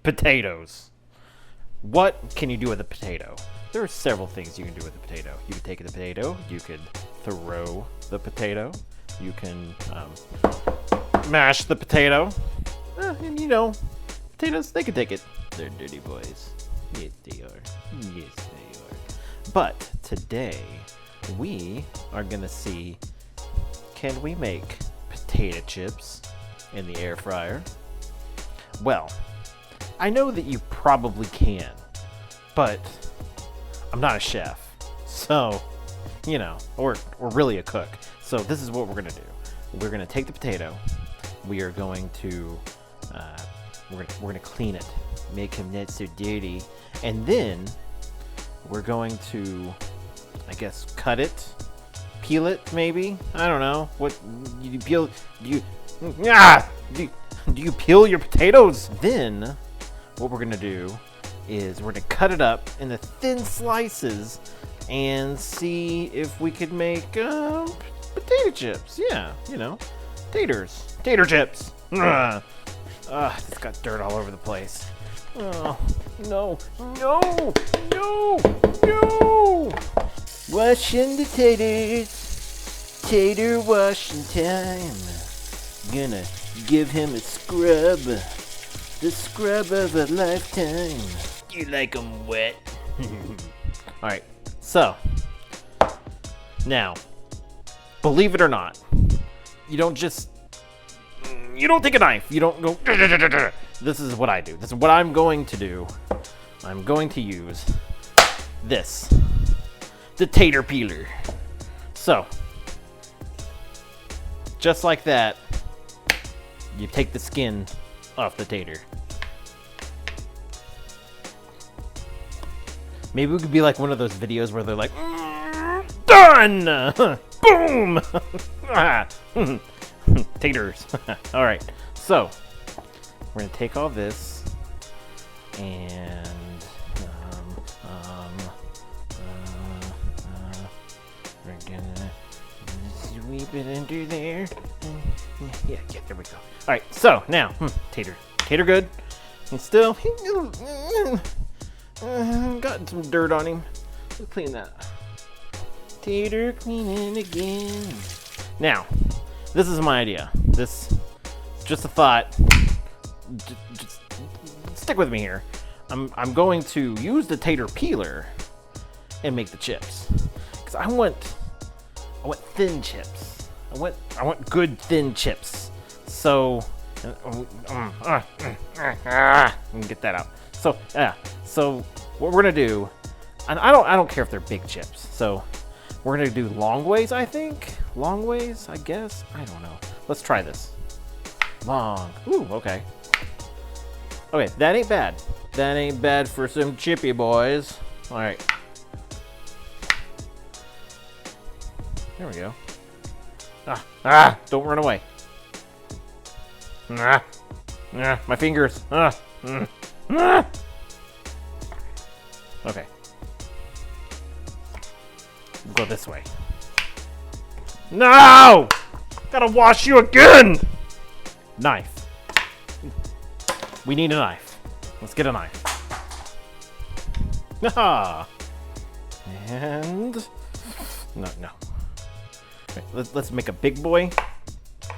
Potatoes. What can you do with a potato? There are several things you can do with a potato. You can take the potato, you could throw the potato, you can mash the potato, and you know, potatoes, they can take it. They're dirty boys. Yes, they are. Yes, they are. But today, we are gonna see, can we make potato chips in the air fryer? Well, I know that you probably can, but I'm not a chef, so, you know, or really a cook. So this is what we're gonna do. We're gonna take the potato. We are going to, we're gonna clean it, make him not so dirty, and then we're going to, I guess, cut it, peel it, maybe. I don't know. What you peel? Do you peel your potatoes? Then, what we're gonna do is we're gonna cut it up into thin slices and see if we could make potato chips. Yeah, you know, tater chips. It's got dirt all over the place. Oh, no. Washing the taters, tater washing time. Gonna give him a scrub, the scrub of a lifetime. You like 'em wet? Alright, so, now, believe it or not, you don't take a knife, you don't go, this is what I do. This is what I'm going to do. I'm going to use this, the tater peeler. So, just like that, you take the skin off the tater. Maybe we could be like one of those videos where they're like, done! Boom! Taters. Alright, so, we're going to take all this, and we're going to sweep it under there. Yeah, there we go. Alright, so, now, Tater good. And still, got some dirt on him. Let's clean that. Tater cleaning again. Now, this is my idea. This is just a thought. Just stick with me here. I'm going to use the tater peeler and make the chips. Because I want thin chips. I want good thin chips. So get that out. So what we're gonna do, and I don't care if they're big chips. So we're gonna do long ways, I think. Long ways, I guess. I don't know. Let's try this. Long. Ooh, okay. Okay, that ain't bad. That ain't bad for some chippy boys. All right. There we go. Don't run away. My fingers. Okay. Go this way. No! Gotta wash you again! Knife. We need a knife. Let's get a knife. And no. Okay, let's make a big boy.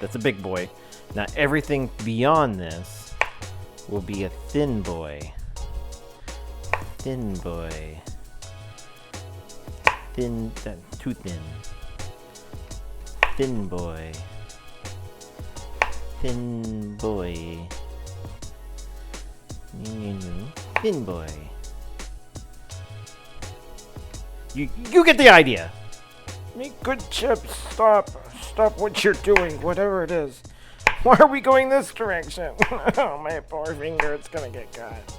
That's a big boy. Now everything beyond this will be a thin boy. Thin boy. Thin, too thin. Thin boy. Thin boy. Thin boy. You get the idea. Make good chips. Stop what you're doing, whatever it is. Why are we going this direction? Oh, my poor finger, it's gonna get cut.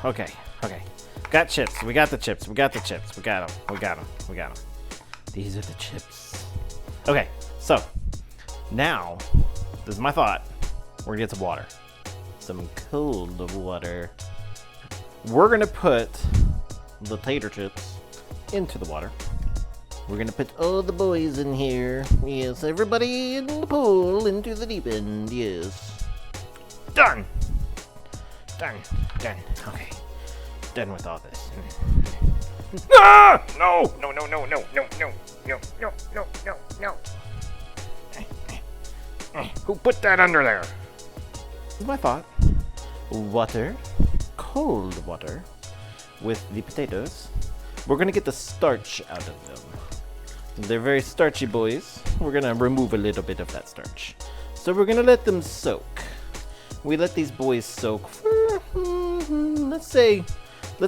Okay. Got chips. We got the chips. We got them. These are the chips. Okay, so now, this is my thought. We're gonna get some water. Some cold water. We're gonna put the tater chips into the water. We're gonna put all the boys in here. Yes, everybody in the pool into the deep end. Yes. Done. Done. Done. Okay. Done with all this. Ah! No! No! No! No! No! No! No! No! No! No! No! No! Who put that under there? This is my thought. Water, cold water, with the potatoes. We're gonna get the starch out of them. They're very starchy boys. We're gonna remove a little bit of that starch. So we're gonna let them soak. We let these boys soak for, let's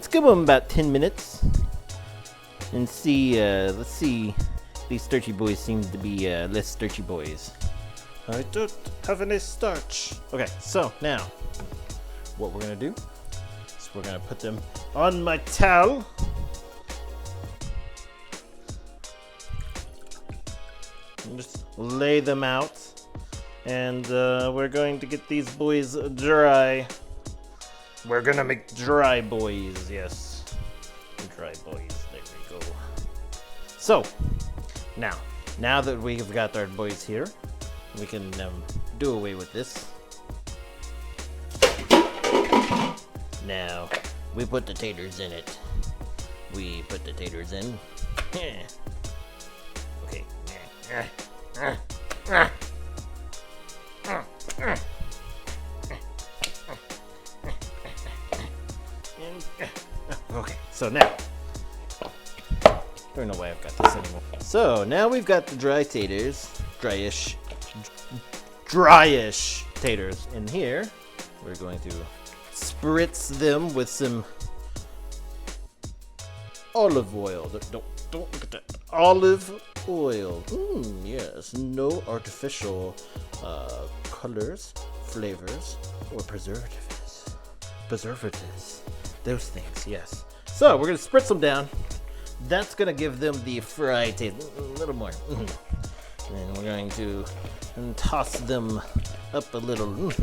give them about 10 minutes. And see, let's see. These starchy boys seem to be less starchy boys. I don't have any starch. Okay, so now, what we're gonna do is we're gonna put them on my towel. And just lay them out. And we're going to get these boys dry. We're gonna make dry boys, yes. Dry boys, there we go. So, now that we've got our boys here, we can do away with this. Now, we put the taters in it. We put the taters in. Okay. Okay, so now, I don't know why I've got this anymore. So now we've got the dry taters, dryish taters in here. We're going to spritz them with some olive oil. Don't look at that. Olive oil. Yes, no artificial colors, flavors, or preservatives. Those things, yes. So we're gonna spritz them down. That's gonna give them the fry taste. A little more. And we're going to toss them up a little. Make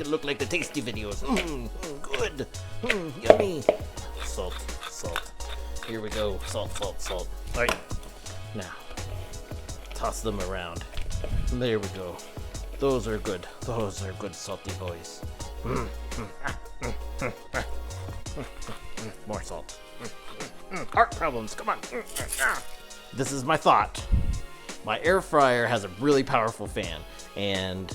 it look like the tasty videos. Good. Yummy. Salt. Here we go. Salt. All right. Now, toss them around. There we go. Those are good salty boys. More salt. Heart problems. Come on. This is my thought. My air fryer has a really powerful fan, and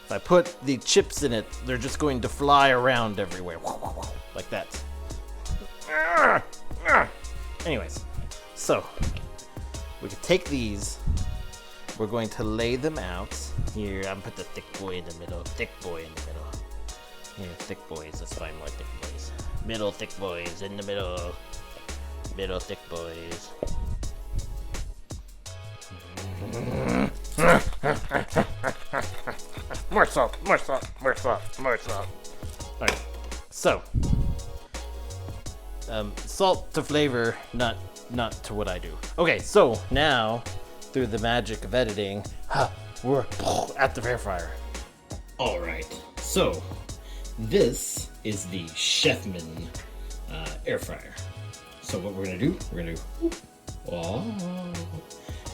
if I put the chips in it, they're just going to fly around everywhere. Like that. Anyways, so we can take these. We're going to lay them out. Here, I'm put the thick boy in the middle. Here, thick boys. Let's find more thick boys. Middle thick boys in the middle. Middle thick boys. More salt. Alright, so salt to flavor, not to what I do. Okay, so now through the magic of editing, we're at the air fryer. Alright, so this is the Chefman Air Fryer. So what we're gonna do,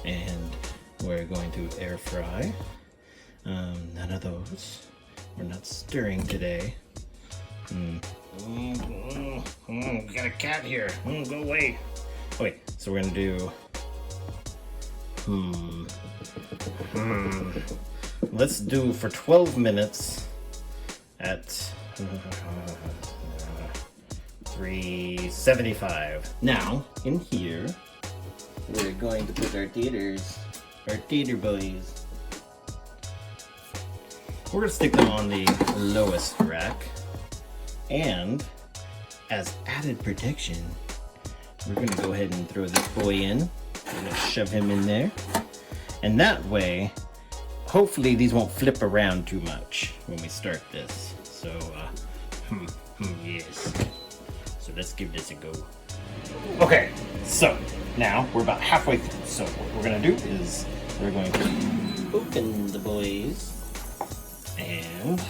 and we're going to air fry. None of those. We're not stirring today. We got a cat here. Go away. Okay, so we're gonna do. Let's do for 12 minutes at 375. Now, in here, we're going to put our tater boys. We're gonna stick them on the lowest rack, and as added protection, we're gonna go ahead and throw this boy in. We're gonna shove him in there, and that way, hopefully these won't flip around too much when we start this. So, yes. So let's give this a go. Okay, so now we're about halfway through. So what we're gonna do is we're going to open the boys and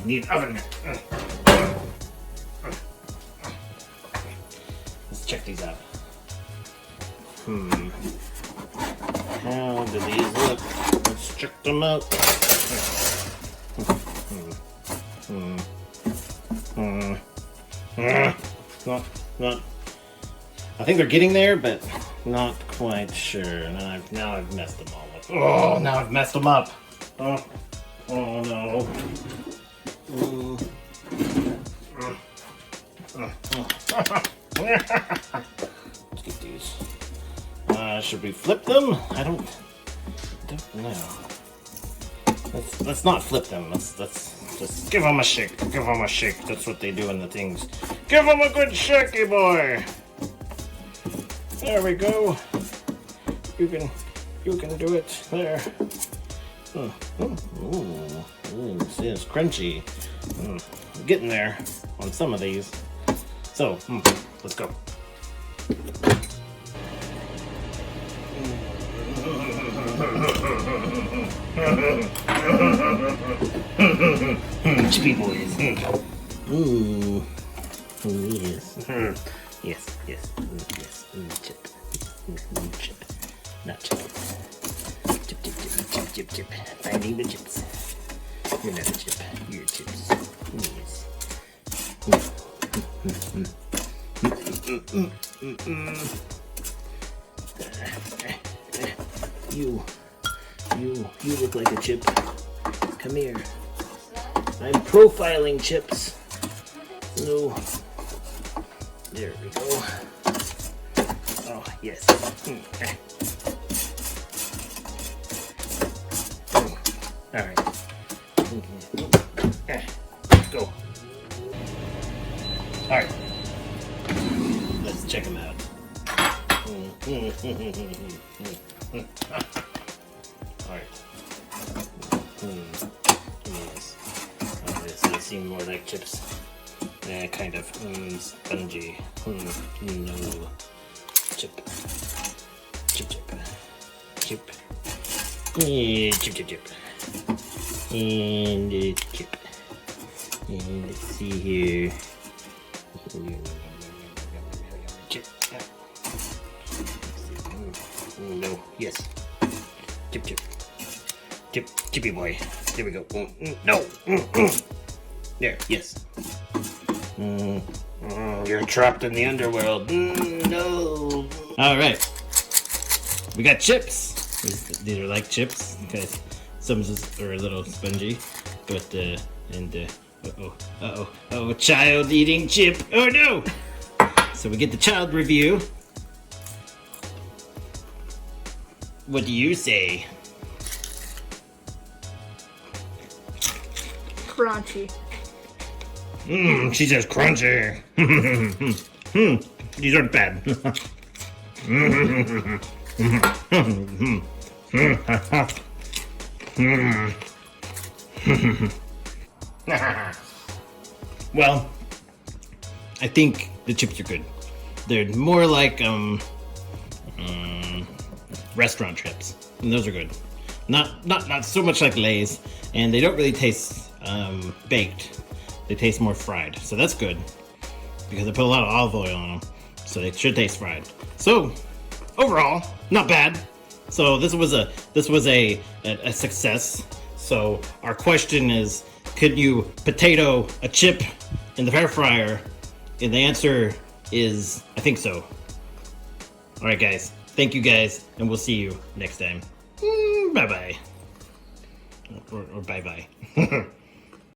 need oven mitt. check these out. How do these look? Let's check them out. Not. I think they're getting there, but not quite sure. Now I've messed them all up. Oh, now I've messed them up. Oh no. Let's get these. Should we flip them? I don't know. Let's not flip them. Let's just give them a shake. Give them a shake. That's what they do in the things. Give them a good shaky, boy. There we go. You can do it. There. See, it's crunchy. I'm getting there on some of these. So, let's go. Chippy boys. Ooh. Yes. Yes. Chip. Chip. Not chip. Chip. Finding the chips. You're not a chip. You're chips. Yes. You look like a chip. Come here. I'm profiling chips. No. There we go. Oh, yes. All right. Go. All right. Let's check them out. All right. Yes. They seem more like chips. Yeah, kind of. Spongy. No. Chip. Chip. Yeah, chip. And chip. And let's see here. Chip. No. Yes. Chip. Chippy boy. There we go. No. There. Yes. You're trapped in the underworld. No. All right. We got chips. These are like chips because some are a little spongy, but child eating chip. Oh no. So we get the child review. What do you say? Crunchy. She says crunchy. These aren't bad. Well, I think the chips are good. They're more like restaurant chips, and those are good. Not so much like Lay's, and they don't really taste baked. They taste more fried, so that's good because I put a lot of olive oil on them, so they should taste fried. So overall, not bad. So this was a success. So our question is, could you potato a chip in the air fryer? And the answer is, I think so. All right, guys. Thank you, guys, and we'll see you next time. Bye bye. Or bye bye.